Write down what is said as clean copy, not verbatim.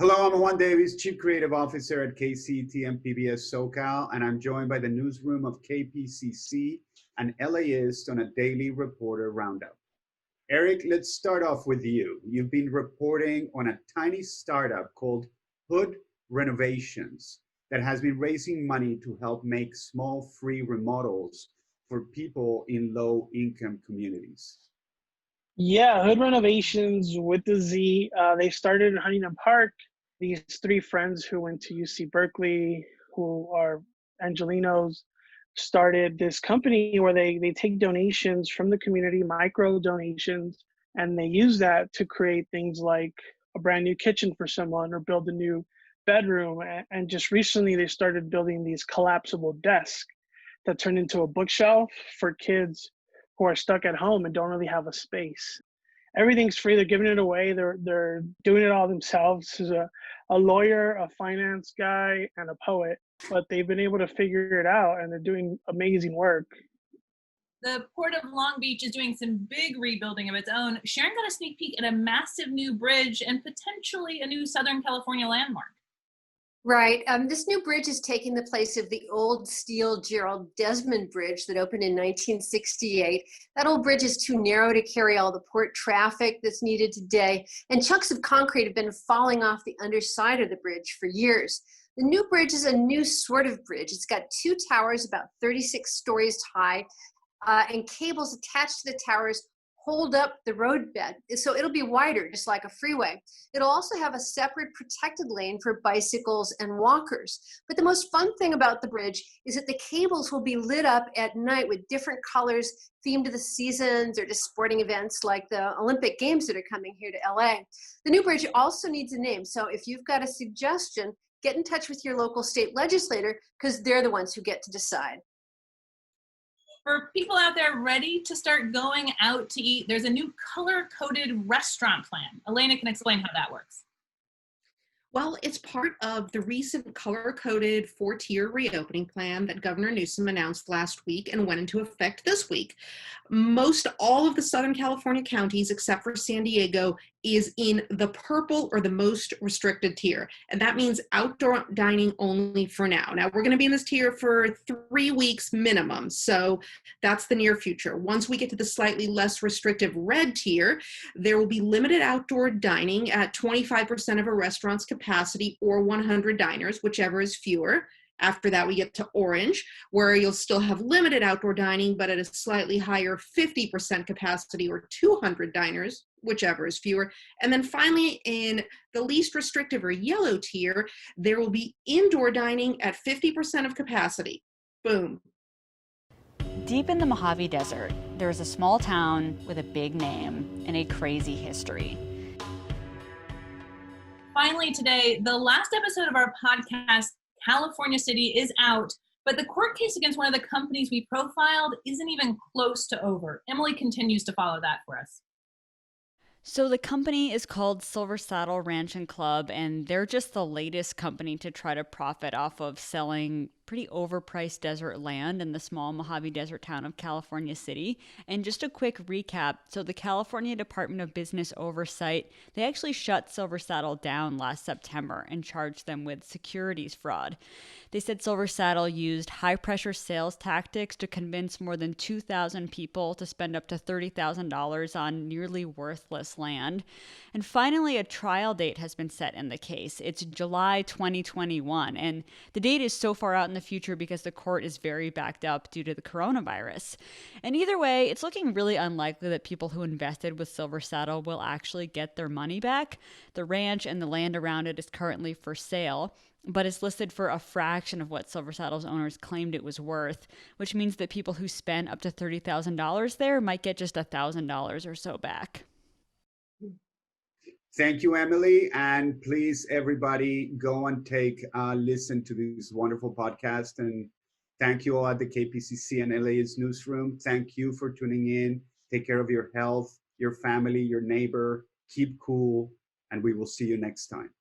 Hello, I'm Juan Davis, Chief Creative Officer at KCET and PBS SoCal, and I'm joined by the newsroom of KPCC and LAist on a daily reporter roundup. Eric, let's start off with you. You've been reporting on a tiny startup called Hood Renovations that has been raising money to help make small free remodels for people in low income communities. Yeah, Hood Renovations with the Z. They started in Huntington Park. These three friends who went to UC Berkeley, who are Angelinos, started this company where they take donations from the community, micro donations, and they use that to create things like a brand new kitchen for someone or build a new bedroom. And just recently, they started building these collapsible desks that turn into a bookshelf for kids who are stuck at home and don't really have a space. Everything's free. They're giving it away. They're doing it all themselves. This is a lawyer, a finance guy, and a poet, but they've been able to figure it out and they're doing amazing work. The Port of Long Beach is doing some big rebuilding of its own. Sharon got a sneak peek at a massive new bridge and potentially a new Southern California landmark. Right. This new bridge is taking the place of the old steel Gerald Desmond Bridge that opened in 1968. That old bridge is too narrow to carry all the port traffic that's needed today, and chunks of concrete have been falling off the underside of the bridge for years. The new bridge is a new sort of bridge. It's got two towers about 36 stories high, and cables attached to the towers hold up the roadbed. So it'll be wider, just like a freeway. It'll also have a separate protected lane for bicycles and walkers. But the most fun thing about the bridge is that the cables will be lit up at night with different colors themed to the seasons or to sporting events like the Olympic Games that are coming here to LA. The new bridge also needs a name. So if you've got a suggestion, get in touch with your local state legislator because they're the ones who get to decide. For people out there ready to start going out to eat, there's a new color-coded restaurant plan. Elena can explain how that works. Well, it's part of the recent color-coded four-tier reopening plan that Governor Newsom announced last week and went into effect this week. Most all of the Southern California counties, except for San Diego, is in the purple or the most restricted tier. And that means outdoor dining only for now. Now, we're going to be in this tier for 3 weeks minimum. So that's the near future. Once we get to the slightly less restrictive red tier, there will be limited outdoor dining at 25% of a restaurant's capacity or 100 diners, whichever is fewer. After that, we get to orange, where you'll still have limited outdoor dining, but at a slightly higher 50% capacity or 200 diners, whichever is fewer. And then finally, in the least restrictive or yellow tier, there will be indoor dining at 50% of capacity. Boom. Deep in the Mojave Desert, there is a small town with a big name and a crazy history. Finally today, the last episode of our podcast, California City, is out, but the court case against one of the companies we profiled isn't even close to over. Emily continues to follow that for us. So the company is called Silver Saddle Ranch and Club, and they're just the latest company to try to profit off of selling pretty overpriced desert land in the small Mojave Desert town of California City. And just a quick recap, so the California Department of Business Oversight, they actually shut Silver Saddle down last September and charged them with securities fraud. They said Silver Saddle used high-pressure sales tactics to convince more than 2,000 people to spend up to $30,000 on nearly worthless land. And finally, a trial date has been set in the case. It's July 2021, and the date is so far out in the future because the court is very backed up due to the coronavirus. And either way, it's looking really unlikely that people who invested with Silver Saddle will actually get their money back. The ranch and the land around it is currently for sale, but it's listed for a fraction of what Silver Saddle's owners claimed it was worth, which means that people who spent up to $30,000 there might get just $1,000 or so back. Thank you, Emily. And please, everybody, go and take a listen to this wonderful podcast. And thank you all at the KPCC and LA's newsroom. Thank you for tuning in. Take care of your health, your family, your neighbor. Keep cool, and we will see you next time.